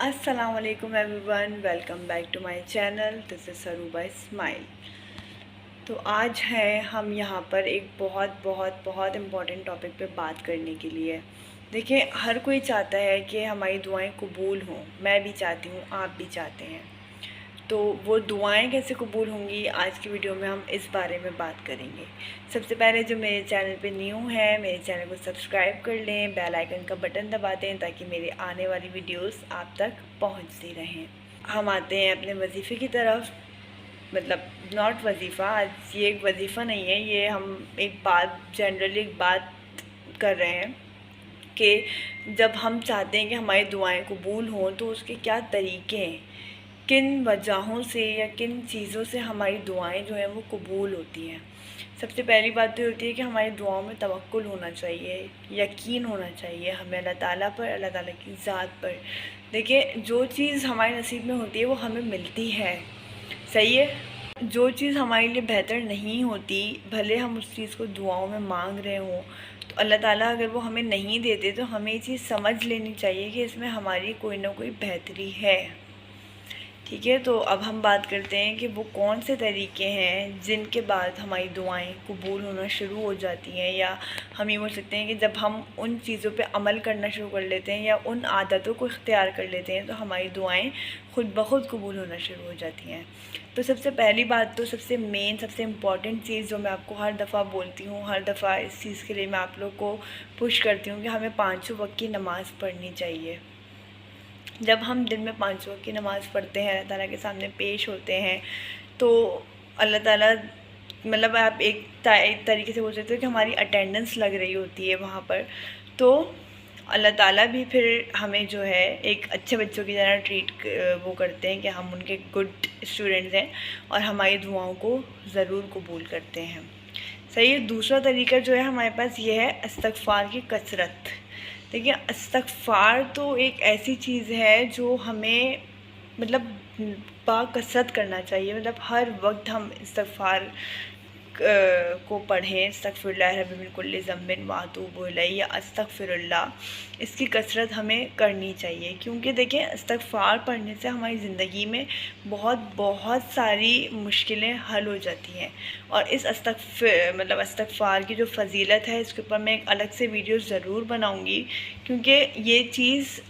السلام علیکم everyone, welcome back to my channel. This is سروبا اسمائل. تو آج ہے ہم یہاں پر ایک بہت بہت بہت امپورٹنٹ ٹاپک پہ بات کرنے کے لیے. دیکھیں، ہر کوئی چاہتا ہے کہ ہماری دعائیں قبول ہوں. میں بھی چاہتی ہوں، آپ بھی چاہتے ہیں. تو وہ دعائیں کیسے قبول ہوں گی، آج کی ویڈیو میں ہم اس بارے میں بات کریں گے. سب سے پہلے جو میرے چینل پہ نیو ہے، میرے چینل کو سبسکرائب کر لیں، بیل آئیکن کا بٹن دبا دیں تاکہ میرے آنے والی ویڈیوز آپ تک پہنچتی رہیں. ہم آتے ہیں اپنے وظیفے کی طرف. مطلب ناٹ وظیفہ، آج یہ ایک وظیفہ نہیں ہے، یہ ہم جنرلی ایک بات کر رہے ہیں کہ جب ہم چاہتے ہیں کہ ہماری دعائیں قبول ہوں تو اس کے کیا طریقے ہیں، کن وجہوں سے یا کن چیزوں سے ہماری دعائیں جو ہیں وہ قبول ہوتی ہیں. سب سے پہلی بات تو یہ ہوتی ہے کہ ہماری دعاؤں میں توکل ہونا چاہیے، یقین ہونا چاہیے ہمیں اللہ تعالیٰ پر، اللہ تعالیٰ کی ذات پر. دیکھیں، جو چیز ہمارے نصیب میں ہوتی ہے وہ ہمیں ملتی ہے، صحیح ہے. جو چیز ہمارے لیے بہتر نہیں ہوتی، بھلے ہم اس چیز کو دعاؤں میں مانگ رہے ہوں، تو اللہ تعالیٰ اگر وہ ہمیں نہیں دیتے تو ہمیں یہ چیز سمجھ لینی چاہیے کہ اس میں ہماری کوئی نہ کوئی بہتری ہے. ٹھیک ہے، تو اب ہم بات کرتے ہیں کہ وہ کون سے طریقے ہیں جن کے بعد ہماری دعائیں قبول ہونا شروع ہو جاتی ہیں، یا ہم یہ بول سکتے ہیں کہ جب ہم ان چیزوں پہ عمل کرنا شروع کر لیتے ہیں یا ان عادتوں کو اختیار کر لیتے ہیں تو ہماری دعائیں خود بخود قبول ہونا شروع ہو جاتی ہیں. تو سب سے پہلی بات، تو سب سے مین، سب سے امپورٹنٹ چیز جو میں آپ کو ہر دفعہ بولتی ہوں، ہر دفعہ اس چیز کے لیے میں آپ لوگ کو پش کرتی ہوں کہ ہمیں 5 وقت کی نماز پڑھنی چاہیے. جب ہم دن میں 5 وقت کی نماز پڑھتے ہیں، اللہ تعالیٰ کے سامنے پیش ہوتے ہیں، تو اللہ تعالیٰ مطلب آپ ایک طریقے سے بول سکتے ہو کہ ہماری اٹینڈنس لگ رہی ہوتی ہے وہاں پر. تو اللہ تعالیٰ بھی پھر ہمیں جو ہے ایک اچھے بچوں کی طرح ٹریٹ وہ کرتے ہیں کہ ہم ان کے گڈ اسٹوڈنٹس ہیں اور ہماری دعاؤں کو ضرور قبول کرتے ہیں. صحیح. دوسرا طریقہ جو ہے ہمارے پاس یہ ہے استغفار کی کثرت. دیکھیں، استغفار تو ایک ایسی چیز ہے جو ہمیں مطلب باکثرت کرنا چاہیے. مطلب ہر وقت ہم استغفار کو پڑھیں. استغفر اللہ رب من کل ذنب واتوب الیہ، یا استغفر اللہ. اس کی کثرت ہمیں کرنی چاہیے، کیونکہ دیکھیں استغفار پڑھنے سے ہماری زندگی میں بہت ساری مشکلیں حل ہو جاتی ہیں. اور اس استغفار کی جو فضیلت ہے، اس کے اوپر میں ایک الگ سے ویڈیو ضرور بناؤں گی، کیونکہ یہ چیز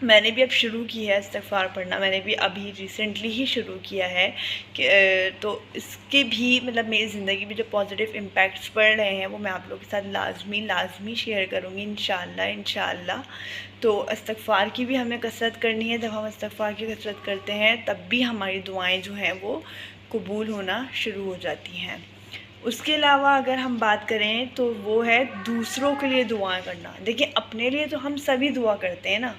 میں نے بھی اب شروع کی ہے. استغفار پڑھنا میں نے بھی ابھی ریسنٹلی ہی شروع کیا ہے تو اس کے بھی مطلب میری زندگی میں جو پازیٹیو امپیکٹس پڑ رہے ہیں وہ میں آپ لوگوں کے ساتھ لازمی شیئر کروں گی انشاءاللہ. تو استغفار کی بھی ہمیں کثرت کرنی ہے. جب ہم استغفار کی کثرت کرتے ہیں تب بھی ہماری دعائیں جو ہیں وہ قبول ہونا شروع ہو جاتی ہیں. اس کے علاوہ اگر ہم بات کریں تو وہ ہے دوسروں کے لیے دعائیں کرنا. دیکھیں، اپنے لیے تو ہم سبھی دعا کرتے ہیں نا،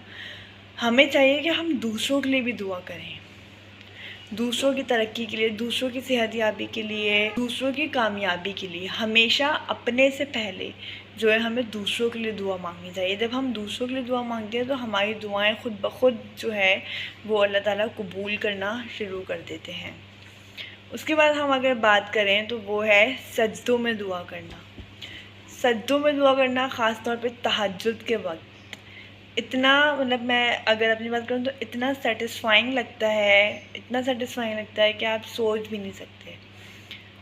ہمیں چاہیے کہ ہم دوسروں کے لیے بھی دعا کریں. دوسروں کی ترقی کے لیے، دوسروں کی صحت یابی کے لیے، دوسروں کی کامیابی کے لیے ہمیشہ اپنے سے پہلے جو ہے ہمیں دوسروں کے لیے دعا مانگنی چاہیے. جب ہم دوسروں کے لیے دعا مانگتے ہیں تو ہماری دعائیں خود بخود جو ہے وہ اللہ تعالیٰ قبول کرنا شروع کر دیتے ہیں. اس کے بعد ہم اگر بات کریں تو وہ ہے سجدوں میں دعا کرنا. سجدوں میں دعا کرنا خاص طور پہ تہجد کے وقت اتنا مطلب میں اگر اپنی بات کروں تو اتنا سیٹسفائنگ لگتا ہے کہ آپ سوچ بھی نہیں سکتے.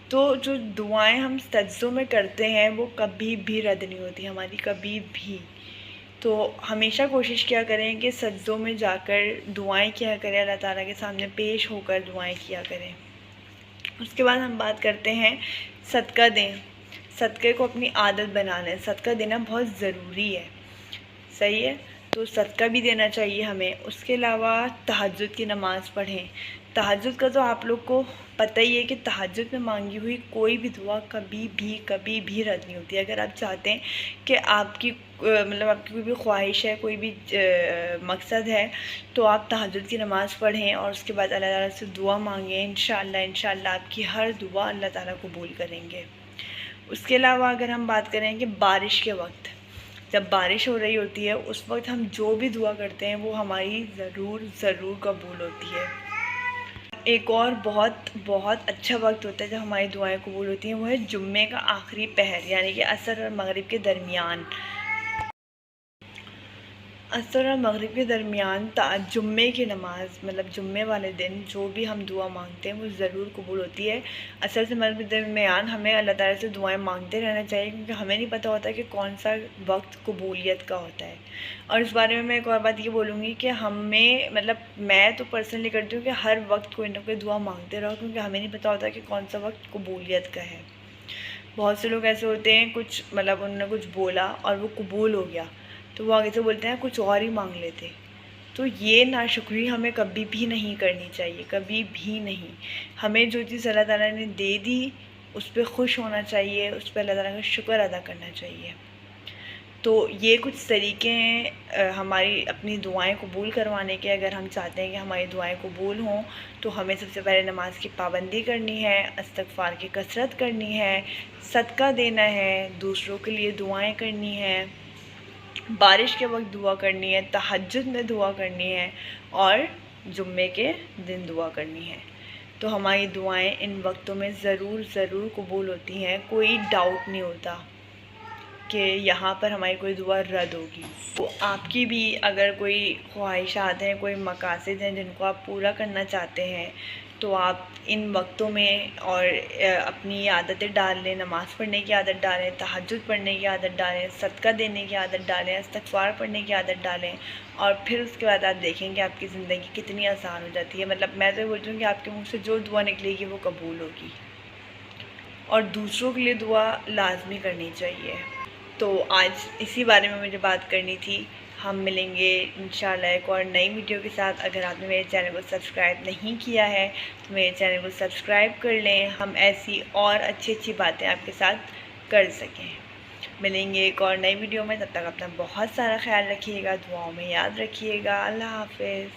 تو جو دعائیں ہم سجدوں میں کرتے ہیں وہ کبھی بھی رد نہیں ہوتی ہماری، کبھی بھی. تو ہمیشہ کوشش کیا کریں کہ سجدوں میں جا کر دعائیں کیا کریں، اللہ تعالیٰ کے سامنے پیش ہو کر دعائیں کیا کریں. اس کے بعد ہم بات کرتے ہیں صدقہ دیں. صدقے کو اپنی عادت بنا لیں. صدقہ دینا بہت ضروری ہے، صحیح ہے. تو صدقہ بھی دینا چاہیے ہمیں. اس کے علاوہ تہجد کی نماز پڑھیں. تہجد کا تو آپ لوگ کو پتہ ہی ہے کہ تہجد میں مانگی ہوئی کوئی بھی دعا کبھی بھی رد نہیں ہوتی. اگر آپ چاہتے ہیں کہ آپ کی آپ کی کوئی بھی خواہش ہے، کوئی بھی مقصد ہے، تو آپ تہجد کی نماز پڑھیں اور اس کے بعد اللہ تعالیٰ سے دعا مانگیں. انشاءاللہ آپ کی ہر دعا اللہ تعالیٰ قبول کریں گے. اس کے علاوہ اگر ہم بات کریں کہ بارش کے وقت، جب بارش ہو رہی ہوتی ہے اس وقت ہم جو بھی دعا کرتے ہیں وہ ہماری ضرور قبول ہوتی ہے. ایک اور بہت اچھا وقت ہوتا ہے جب ہماری دعائیں قبول ہوتی ہیں، وہ ہے جمعے کا آخری پہر، یعنی کہ عصر اور مغرب کے درمیان. عصر اور مغرب کے درمیان جمعے کی نماز مطلب جمعے والے دن جو بھی ہم دعا مانگتے ہیں وہ ضرور قبول ہوتی ہے۔ عصر سے مغرب کے درمیان ہمیں اللہ تعالیٰ سے دعائیں مانگتے رہنا چاہیے، کیونکہ ہمیں نہیں پتہ ہوتا کہ کون سا وقت قبولیت کا ہوتا ہے۔ اور اس بارے میں ایک اور بات یہ بولوں گی کہ ہمیں مطلب میں تو پرسنلی کرتی ہوں کہ ہر وقت کوئی نہ کوئی دعا مانگتے رہو، کیونکہ ہمیں نہیں پتہ ہوتا کہ کون سا وقت قبولیت کا ہے۔ بہت سے لوگ ایسے ہوتے ہیں کچھ مطلب انہوں نے کچھ بولا اور وہ قبول ہو گیا تو وہ آگے سے بولتے ہیں کچھ اور ہی مانگ لیتے۔ تو یہ ناشکری ہمیں کبھی بھی نہیں کرنی چاہیے، کبھی بھی نہیں۔ ہمیں جو چیز اللہ تعالیٰ نے دے دی اس پہ خوش ہونا چاہیے، اس پہ اللہ تعالیٰ کا شکر ادا کرنا چاہیے۔ تو یہ کچھ طریقے ہیں ہماری اپنی دعائیں قبول کروانے کے۔ اگر ہم چاہتے ہیں کہ ہماری دعائیں قبول ہوں تو ہمیں سب سے پہلے نماز کی پابندی کرنی ہے، استغفار کی کثرت کرنی ہے، صدقہ دینا ہے، دوسروں کے لیے دعائیں کرنی ہیں، بارش کے وقت دعا کرنی ہے، تہجد میں دعا کرنی ہے، اور جمعے کے دن دعا کرنی ہے۔ تو ہماری دعائیں ان وقتوں میں ضرور قبول ہوتی ہیں، کوئی ڈاؤٹ نہیں ہوتا کہ یہاں پر ہماری کوئی دعا رد ہوگی۔ تو آپ کی بھی اگر کوئی خواہشات ہیں، کوئی مقاصد ہیں جن کو آپ پورا کرنا چاہتے ہیں تو آپ ان وقتوں میں اور اپنی عادتیں ڈال لیں، نماز پڑھنے کی عادت ڈالیں، تہجد پڑھنے کی عادت ڈالیں، صدقہ دینے کی عادت ڈالیں، استغفار پڑھنے کی عادت ڈالیں، اور پھر اس کے بعد آپ دیکھیں کہ آپ کی زندگی کتنی آسان ہو جاتی ہے۔ مطلب میں تو یہ بولتی ہوں کہ آپ کے منہ سے جو دعا نکلے گی وہ قبول ہوگی، اور دوسروں کے لیے دعا لازمی کرنی چاہیے۔ تو آج اسی بارے میں مجھے بات کرنی تھی۔ ہم ملیں گے انشاءاللہ ایک اور نئی ویڈیو کے ساتھ۔ اگر آپ نے میرے چینل کو سبسکرائب نہیں کیا ہے تو میرے چینل کو سبسکرائب کر لیں، ہم ایسی اور اچھی باتیں آپ کے ساتھ کر سکیں۔ ملیں گے ایک اور نئی ویڈیو میں، تب تک اپنا بہت سارا خیال رکھیے گا، دعاؤں میں یاد رکھیے گا۔ اللہ حافظ۔